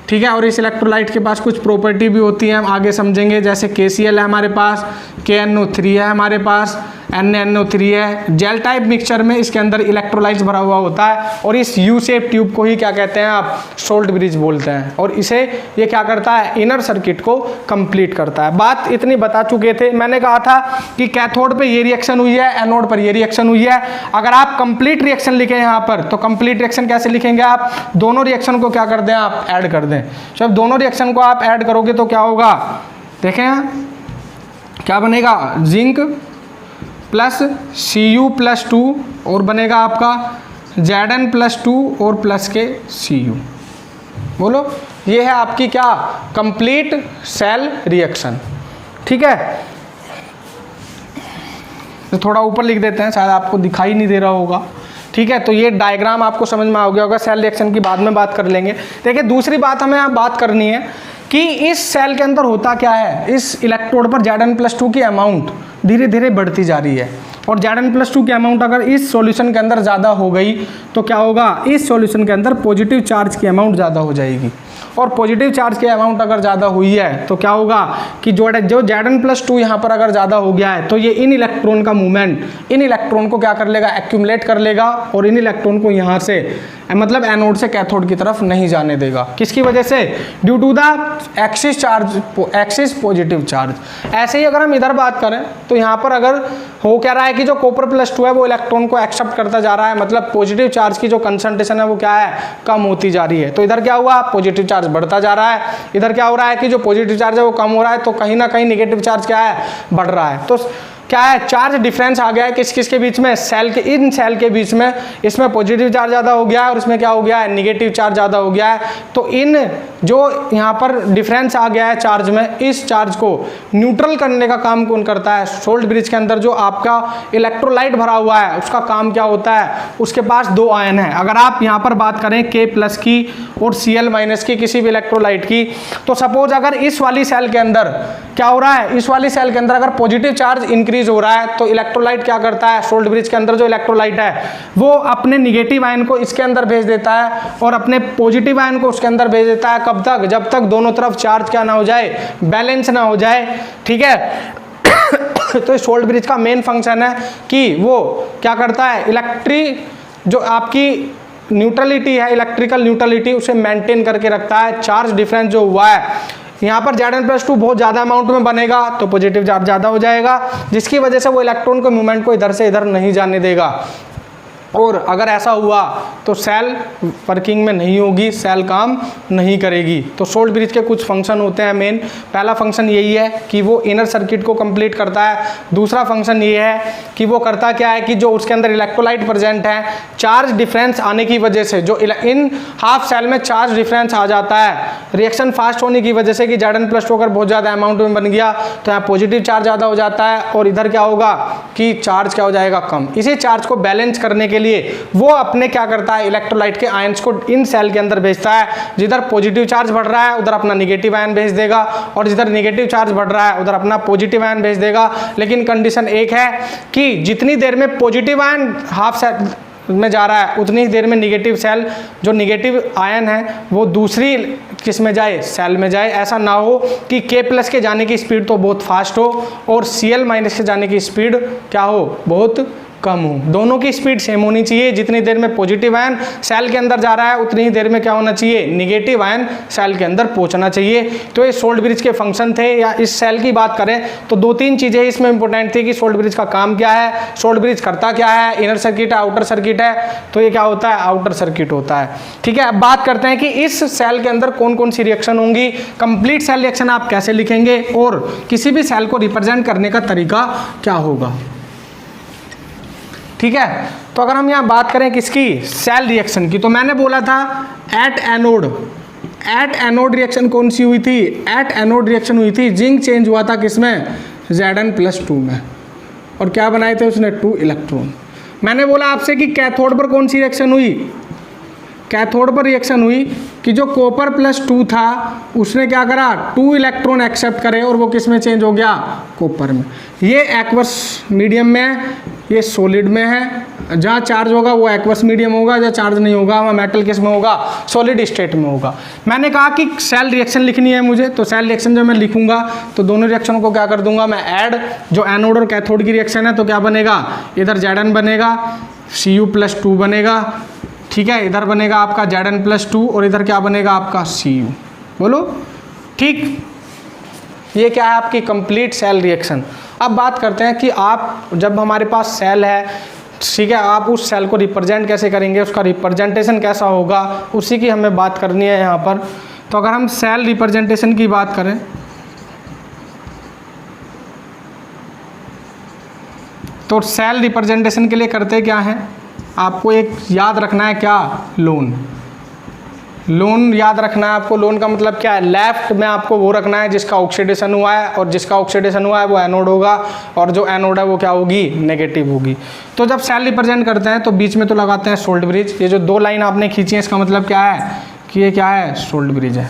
ठीक है, और इस इलेक्ट्रोलाइट के पास कुछ प्रॉपर्टी भी होती है, हम आगे समझेंगे, जैसे KCl है हमारे पास, KNO3 है हमारे पास, NaNO3 है। जेल टाइप मिक्सचर में इसके अंदर इलेक्ट्रोलाइट्स भरा हुआ होता है और इस यू शेप ट्यूब को ही क्या कहते हैं आप, सोल्ट ब्रिज बोलते हैं। और इसे ये क्या करता है, इनर सर्किट को कंप्लीट करता है। बात इतनी बता चुके थे, मैंने कहा था कि कैथोड पे ये रिएक्शन हुई है, एनोड पर ये रिएक्शन हुई है। अगर आप कंप्लीट रिएक्शन लिखें यहाँ पर तो कंप्लीट रिएक्शन कैसे लिखेंगे आप, दोनों रिएक्शन को क्या कर दें आप, ऐड कर दें। जब दोनों रिएक्शन को आप ऐड करोगे तो क्या होगा, देखें क्या बनेगा, जिंक प्लस Cu+2 और बनेगा आपका Zn+2 और प्लस के Cu। बोलो, ये है आपकी क्या, कंप्लीट सेल रिएक्शन। ठीक है, तो थोड़ा ऊपर लिख देते हैं, शायद आपको दिखाई नहीं दे रहा होगा। ठीक है, तो ये डायग्राम आपको समझ में आ गया होगा। सेल रिएक्शन की बाद में बात कर लेंगे। देखिए, दूसरी बात हमें यहाँ बात करनी है कि इस सेल के अंदर होता क्या है, इस इलेक्ट्रोड पर Zn+2 की अमाउंट धीरे धीरे बढ़ती जा रही है। और Zn+2 की अमाउंट अगर इस सॉल्यूशन के अंदर ज़्यादा हो गई तो क्या होगा, इस सॉल्यूशन के अंदर पॉजिटिव चार्ज की अमाउंट ज़्यादा हो जाएगी। और पॉजिटिव चार्ज की अमाउंट अगर ज़्यादा हुई है तो क्या होगा कि जो Zn+2 यहाँ पर अगर ज़्यादा हो गया है तो ये इन इलेक्ट्रॉन का मूवमेंट इन इलेक्ट्रॉन को क्या कर लेगा, एक्यूमुलेट कर लेगा और इन इलेक्ट्रॉन को यहाँ से मतलब एनोड से कैथोड की तरफ नहीं जाने देगा। किसकी वजह से, due to the excess charge, excess positive charge. ऐसे ही अगर हम इधर बात करें तो यहाँ पर अगर हो क्या रहा है कि जो Cu+2 है वो इलेक्ट्रॉन को एक्सेप्ट करता जा रहा है, मतलब पॉजिटिव चार्ज की जो कंसंट्रेशन है वो क्या है, कम होती जा रही है। तो इधर क्या हुआ, पॉजिटिव चार्ज बढ़ता जा रहा है। इधर क्या हो रहा है कि जो पॉजिटिव चार्ज है वो कम हो रहा है, तो कहीं ना कहीं नेगेटिव चार्ज क्या है, बढ़ रहा है। तो क्या है, चार्ज डिफरेंस आ गया है किस किस के बीच में, सेल के, इन सेल के बीच में। इसमें पॉजिटिव चार्ज ज़्यादा हो गया है और इसमें क्या हो गया है, निगेटिव चार्ज ज़्यादा हो गया है। तो इन जो यहाँ पर डिफरेंस आ गया है चार्ज में, इस चार्ज को न्यूट्रल करने का काम कौन करता है, सोल्ट ब्रिज के अंदर जो आपका इलेक्ट्रोलाइट भरा हुआ है उसका काम क्या होता है, उसके पास 2 आयन है। अगर आप यहाँ पर बात करें K+ की और Cl- की किसी भी इलेक्ट्रोलाइट की, तो सपोज अगर इस वाली सेल के अंदर क्या हो रहा है, इस वाली सेल के अंदर अगर पॉजिटिव चार्ज इंक्रीज हो रहा है तो इलेक्ट्रोलाइट क्या करता है, सोल्ट ब्रिज के अंदर जो इलेक्ट्रोलाइट है वो अपने निगेटिव आयन को इसके अंदर भेज देता है और अपने पॉजिटिव आयन को उसके अंदर भेज देता है। कब तक, जब तक दोनों तरफ चार्ज क्या ना हो जाए, बैलेंस ना हो जाए। ठीक है तो सोल्ट ब्रिज का मेन फंक्शन है कि वो क्या करता है, जो आपकी न्यूट्रलिटी है, इलेक्ट्रिकल न्यूट्रलिटी, उसे मेंटेन करके रखता है। चार्ज डिफरेंस जो हुआ है यहाँ पर Zn+2 बहुत ज़्यादा अमाउंट में बनेगा तो पॉजिटिव चार्ज ज़्यादा हो जाएगा, जिसकी वजह से वो इलेक्ट्रॉन के मूवमेंट को इधर से इधर नहीं जाने देगा। और अगर ऐसा हुआ तो सेल वर्किंग में नहीं होगी, सेल काम नहीं करेगी। तो सोल्ट ब्रिज के कुछ फंक्शन होते हैं मेन। पहला फंक्शन यही है कि वो इनर सर्किट को कंप्लीट करता है। दूसरा फंक्शन ये है कि वो करता क्या है कि जो उसके अंदर इलेक्ट्रोलाइट प्रेजेंट है, चार्ज डिफरेंस आने की वजह से जो इन हाफ सेल में चार्ज डिफरेंस आ जाता है, रिएक्शन फास्ट होने की वजह से कि Zn+2 अगर बहुत ज़्यादा अमाउंट में बन गया तो यहाँ पॉजिटिव चार्ज ज़्यादा हो जाता है और इधर क्या होगा कि चार्ज क्या हो जाएगा, कम। इसी चार्ज को बैलेंस करने के लिए वो अपने क्या करता है, इलेक्ट्रोलाइट के आयंस को इन सेल के अंदर भेजता है। जिधर पॉजिटिव चार्ज बढ़ रहा है उधर अपना नेगेटिव आयन भेज देगा और जिधर नेगेटिव चार्ज बढ़ रहा है उधर अपना पॉजिटिव आयन भेज देगा। लेकिन कंडीशन एक है कि जितनी देर में पॉजिटिव आयन हाफ सेल में जा रहा है उतनी ही देर में नेगेटिव सेल जो नेगेटिव आयन है वो दूसरी किस में जाए, सेल में जाए। ऐसा ना हो कि K+ के जाने की स्पीड तो बहुत फास्ट हो और Cl- के जाने की स्पीड क्या हो, बहुत कम हो। दोनों की स्पीड सेम होनी चाहिए। जितनी देर में पॉजिटिव आयन सेल के अंदर जा रहा है उतनी ही देर में क्या होना चाहिए, नेगेटिव आयन सेल के अंदर पहुंचना चाहिए। तो ये सोल्ट ब्रिज के फंक्शन थे। या इस सेल की बात करें तो 2-3 चीज़ें इसमें इंपॉर्टेंट थी कि सोल्ट ब्रिज का काम क्या है, सोल्ट ब्रिज करता क्या है, इनर सर्किट है, आउटर सर्किट है। तो ये क्या होता है, आउटर सर्किट होता है। ठीक है, अब बात करते हैं कि इस सेल के अंदर कौन कौन सी रिएक्शन होंगी। कंप्लीट सेल रिएक्शन आप कैसे लिखेंगे और किसी भी सेल को रिप्रेजेंट करने का तरीका क्या होगा। ठीक है, तो अगर हम यहाँ बात करें किसकी, सेल रिएक्शन की, तो मैंने बोला था एट एनोड रिएक्शन कौन सी हुई थी, एट एनोड रिएक्शन हुई थी। जिंक चेंज हुआ था किसमें, Zn+2 में, और क्या बनाए थे उसने, 2 इलेक्ट्रॉन। मैंने बोला आपसे कि कैथोड पर कौन सी रिएक्शन हुई, कैथोड पर रिएक्शन हुई कि जो कॉपर +2 था उसने क्या करा, 2 इलेक्ट्रॉन एक्सेप्ट करे और वो किस में चेंज हो गया, कॉपर में। ये एक्वस मीडियम में है, ये सॉलिड में है। जहाँ चार्ज होगा वो एक्वस मीडियम होगा, जहाँ चार्ज नहीं होगा वहाँ मेटल किस में होगा, सॉलिड स्टेट में होगा। मैंने कहा कि सेल रिएक्शन लिखनी है मुझे, तो सेल रिएक्शन जब मैं लिखूंगा तो दोनों रिएक्शनों को क्या कर दूंगा मैं ऐड। जो एनोड और कैथोड की रिएक्शन है तो क्या बनेगा, इधर Zn बनेगा, Cu+2 बनेगा। ठीक है, इधर बनेगा आपका Zn+2 और इधर क्या बनेगा आपका Cu। बोलो ठीक, ये क्या है आपकी कंप्लीट सेल रिएक्शन। अब बात करते हैं कि आप जब हमारे पास सेल है, ठीक है, आप उस सेल को रिप्रेजेंट कैसे करेंगे, उसका रिप्रेजेंटेशन कैसा होगा, उसी की हमें बात करनी है यहाँ पर। तो अगर हम सेल रिप्रेजेंटेशन की बात करें तो सेल रिप्रेजेंटेशन के लिए करते क्या हैं, आपको एक याद रखना है क्या, लोन याद रखना है आपको। लोन का मतलब क्या है, लेफ्ट में आपको वो रखना है जिसका ऑक्सीडेशन हुआ है, और जिसका ऑक्सीडेशन हुआ है वो एनोड होगा, और जो एनोड है वो क्या होगी, नेगेटिव होगी। तो जब सेल रिप्रेजेंट करते हैं तो बीच में तो लगाते हैं सोल्ट ब्रिज। ये जो 2 लाइन आपने खींची है इसका मतलब क्या है कि ये क्या है, सोल्ट ब्रिज है।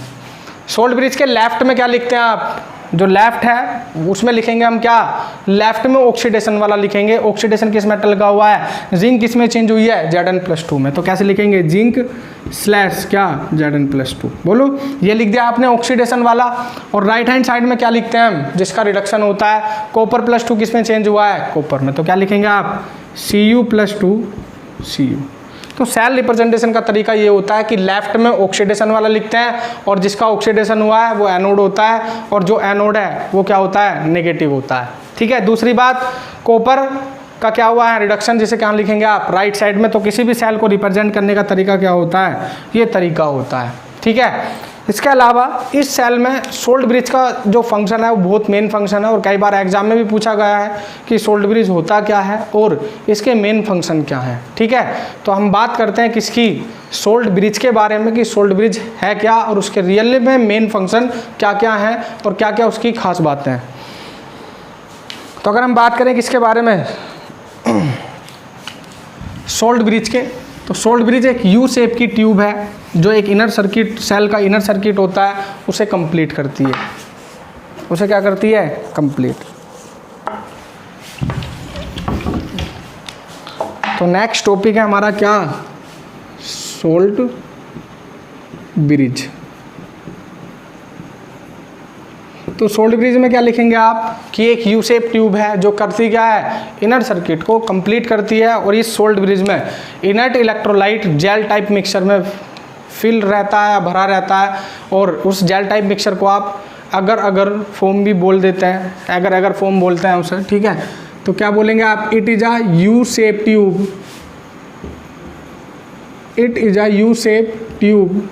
सोल्ट ब्रिज के लेफ्ट में क्या लिखते हैं आप, जो लेफ्ट है उसमें लिखेंगे हम क्या, लेफ्ट में ऑक्सीडेशन वाला लिखेंगे। ऑक्सीडेशन किस मेटल का हुआ है, जिंक किस में चेंज हुई है, Zn+2 में। तो कैसे लिखेंगे, जिंक स्लैश क्या, Zn+2। बोलो, ये लिख दिया आपने ऑक्सीडेशन वाला। और राइट हैंड साइड में क्या लिखते हैं हम, जिसका रिडक्शन होता है, कॉपर+2 किस में चेंज हुआ है, कॉपर में। तो क्या लिखेंगे आप, Cu+2 Cu। तो सेल रिप्रेजेंटेशन का तरीका ये होता है कि लेफ्ट में ऑक्सीडेशन वाला लिखते हैं, और जिसका ऑक्सीडेशन हुआ है वो एनोड होता है, और जो एनोड है वो क्या होता है, नेगेटिव होता है। ठीक है, दूसरी बात, कॉपर का क्या हुआ है, रिडक्शन, जिसे क्या लिखेंगे आप, राइट साइड में। तो किसी भी सेल को रिप्रेजेंट करने का तरीका क्या होता है, ये तरीका होता है। ठीक है, इसके अलावा इस सेल में सोल्ट ब्रिज का जो फंक्शन है वो बहुत मेन फंक्शन है, और कई बार एग्जाम में भी पूछा गया है कि सोल्ट ब्रिज होता क्या है और इसके मेन फंक्शन क्या है। ठीक है, तो हम बात करते हैं किसकी, सोल्ट ब्रिज के बारे में, कि सोल्ट ब्रिज है क्या और उसके रियल में मेन फंक्शन क्या क्या है और क्या क्या उसकी खास बातें हैं। तो अगर हम बात करें किसके बारे में, सोल्ट ब्रिज के, तो सोल्ट ब्रिज एक यू शेप की ट्यूब है जो एक इनर सर्किट, सेल का इनर सर्किट होता है, उसे कंप्लीट करती है। उसे क्या करती है, कंप्लीट। तो नेक्स्ट टॉपिक है हमारा क्या, सोल्ट ब्रिज। तो सोल्ड ब्रिज में क्या लिखेंगे आप कि एक यू शेप ट्यूब है जो करती क्या है, इनर सर्किट को कंप्लीट करती है, और इस सोल्ड ब्रिज में inert electrolyte gel type mixture में फिल रहता है, भरा रहता है, और उस जेल टाइप मिक्सचर को आप अगर फोम भी बोल देते हैं, अगर फोम बोलते हैं उसे, ठीक है। तो क्या बोलेंगे आप, it is a U shape tube, it is a U shape tube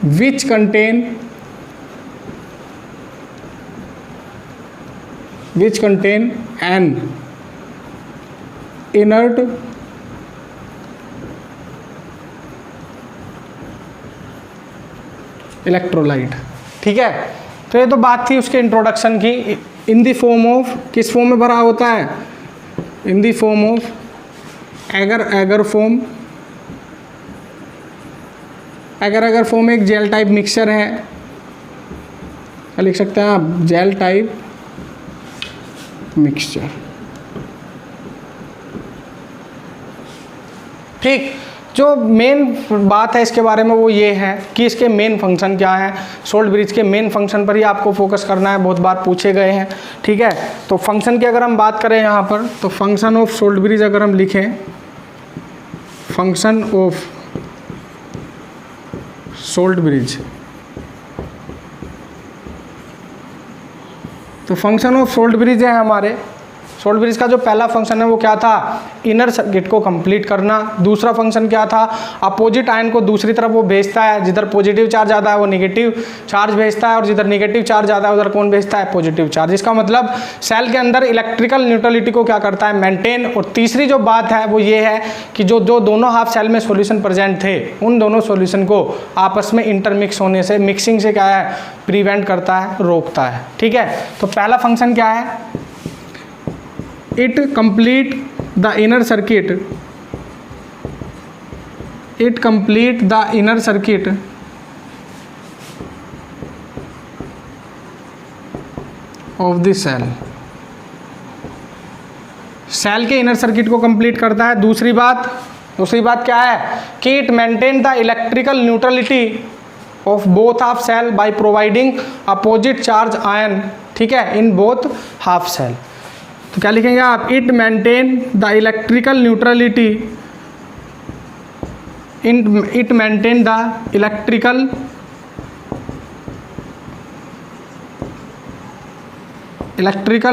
which contain an inert electrolyte, ठीक है। तो ये तो बात थी उसके इंट्रोडक्शन की। इन द फॉर्म ऑफ, किस फॉर्म में भरा होता है, in the form of agar form, agar form एक जेल टाइप मिक्सचर है, क्या लिख सकते हैं आप, जेल टाइप मिक्सचर, ठीक। जो मेन बात है इसके बारे में वो ये है कि इसके मेन फंक्शन क्या है। सोल्ड ब्रिज के मेन फंक्शन पर ही आपको फोकस करना है, बहुत बार पूछे गए हैं, ठीक है। तो फंक्शन की अगर हम बात करें यहाँ पर, तो फंक्शन ऑफ सोल्ड ब्रिज अगर हम लिखें, फंक्शन ऑफ सोल्ड ब्रिज, तो फंक्शन ऑफ सोल्ड ब्रिज है हमारे, सोल्ड ब्रिज का जो पहला फंक्शन है वो क्या था, इनर सर्किट को कंप्लीट करना। दूसरा फंक्शन क्या था, अपोजिट आयन को दूसरी तरफ वो भेजता है, जिधर पॉजिटिव चार्ज आता है वो नेगेटिव चार्ज भेजता है, और जिधर नेगेटिव चार्ज आता है उधर कौन भेजता है, पॉजिटिव चार्ज। इसका मतलब सेल के अंदर इलेक्ट्रिकल न्यूट्रलिटी को क्या करता है, मेंटेन। और तीसरी जो बात है वो ये है कि जो दोनों हाफ सेल में सॉल्यूशन प्रेजेंट थे, उन दोनों सॉल्यूशन को आपस में इंटरमिक्स होने से, मिक्सिंग से क्या है, प्रिवेंट करता है, रोकता है, ठीक है। तो पहला फंक्शन क्या है, it complete the inner circuit, it complete the inner circuit of the cell, cell के इनर सर्किट को कंप्लीट करता है। दूसरी बात क्या है कि it maintain the electrical neutrality of both half cell by providing opposite charge ion, ठीक है, इन बोथ हाफ सेल। तो क्या लिखेंगे आप, it maintain the electrical neutrality, it maintain the electrical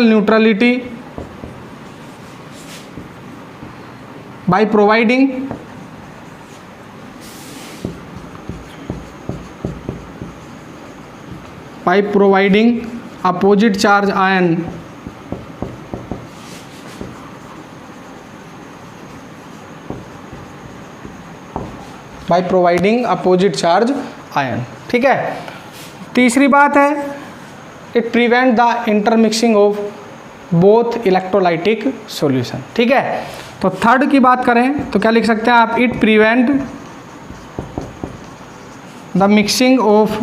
neutrality by providing opposite charge ion by providing opposite charge ion, ठीक है। तीसरी बात है, it prevent the intermixing of both electrolytic solution, ठीक है। तो थर्ड की बात करें तो क्या लिख सकते हैं आप, it prevent the mixing of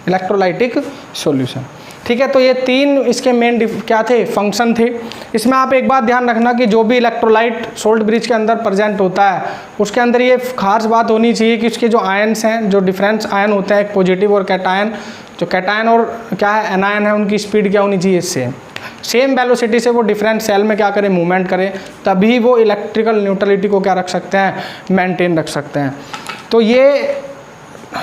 electrolytic solution, ठीक है। तो ये तीन इसके मेन क्या थे, फंक्शन थे। इसमें आप एक बात ध्यान रखना कि जो भी इलेक्ट्रोलाइट सोल्ड ब्रिज के अंदर प्रेजेंट होता है, उसके अंदर ये खास बात होनी चाहिए कि उसके जो आयन्स हैं, जो डिफरेंस आयन होते हैं, एक पॉजिटिव और कैटायन, जो कैटायन और क्या है एनायन है, उनकी स्पीड क्या होनी चाहिए, सेम वेलोसिटी से वो डिफरेंट सेल में क्या करें, मूवमेंट करें, तभी वो इलेक्ट्रिकल न्यूट्रलिटी को क्या रख सकते हैं, मेंटेन रख सकते हैं। तो ये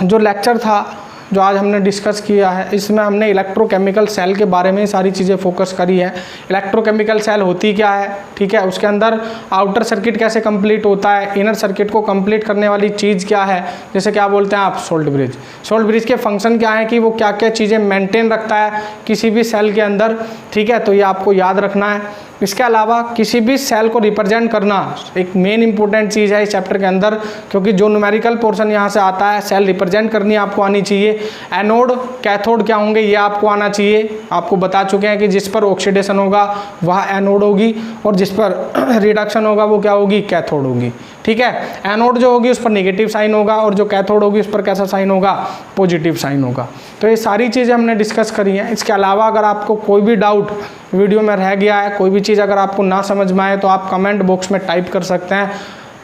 जो लेक्चर था जो आज हमने डिस्कस किया है, इसमें हमने इलेक्ट्रोकेमिकल सेल के बारे में सारी चीज़ें फोकस करी है। इलेक्ट्रोकेमिकल सेल होती क्या है, ठीक है, उसके अंदर आउटर सर्किट कैसे कंप्लीट होता है, इनर सर्किट को कंप्लीट करने वाली चीज़ क्या है, जैसे क्या बोलते हैं आप, सोल्ड ब्रिज। सोल्ड ब्रिज के फंक्शन क्या है कि वो क्या क्या चीज़ें मेंटेन रखता है किसी भी सेल के अंदर, ठीक है। तो ये आपको याद रखना है। इसके अलावा किसी भी सेल को रिप्रेजेंट करना एक मेन इंपॉर्टेंट चीज़ है इस चैप्टर के अंदर, क्योंकि जो न्यूमेरिकल पोर्शन यहाँ से आता है, सेल रिप्रेजेंट करनी आपको आनी चाहिए। एनोड कैथोड क्या होंगे ये आपको आना चाहिए। आपको बता चुके हैं कि जिस पर ऑक्सीडेशन होगा वह एनोड होगी, और जिस पर रिडक्शन होगा वो क्या होगी, कैथोड होगी। ठीक है। एनोड जो होगी उस पर नेगेटिव साइन होगा और जो कैथोड होगी उस पर कैसा साइन होगा, पॉजिटिव साइन होगा। तो ये सारी चीज़ें हमने डिस्कस करी हैं। इसके अलावा अगर आपको कोई भी डाउट वीडियो में रह गया है, कोई भी चीज़ अगर आपको ना समझ में आए तो आप कमेंट बॉक्स में टाइप कर सकते हैं,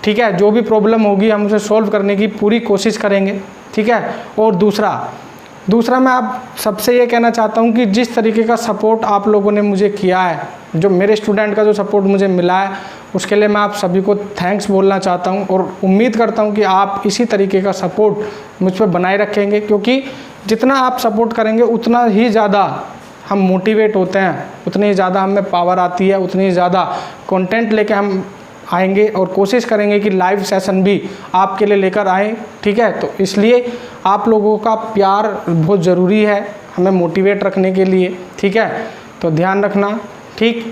ठीक है। जो भी प्रॉब्लम होगी हम उसे सॉल्व करने की पूरी कोशिश करेंगे, ठीक है। और दूसरा मैं आप सबसे ये कहना चाहता हूँ कि जिस तरीके का सपोर्ट आप लोगों ने मुझे किया है, जो मेरे स्टूडेंट का जो सपोर्ट मुझे मिला है, उसके लिए मैं आप सभी को थैंक्स बोलना चाहता हूँ और उम्मीद करता हूँ कि आप इसी तरीके का सपोर्ट मुझ पर बनाए रखेंगे, क्योंकि जितना आप सपोर्ट करेंगे उतना ही ज़्यादा हम मोटिवेट होते हैं, उतनी ही ज़्यादा हमें पावर आती है, उतनी ही ज़्यादा कंटेंट लेके हम आएंगे और कोशिश करेंगे कि लाइव सेशन भी आपके लिए लेकर आएँ, ठीक है। तो इसलिए आप लोगों का प्यार बहुत ज़रूरी है हमें मोटिवेट रखने के लिए, ठीक है। तो ध्यान रखना, ठीक।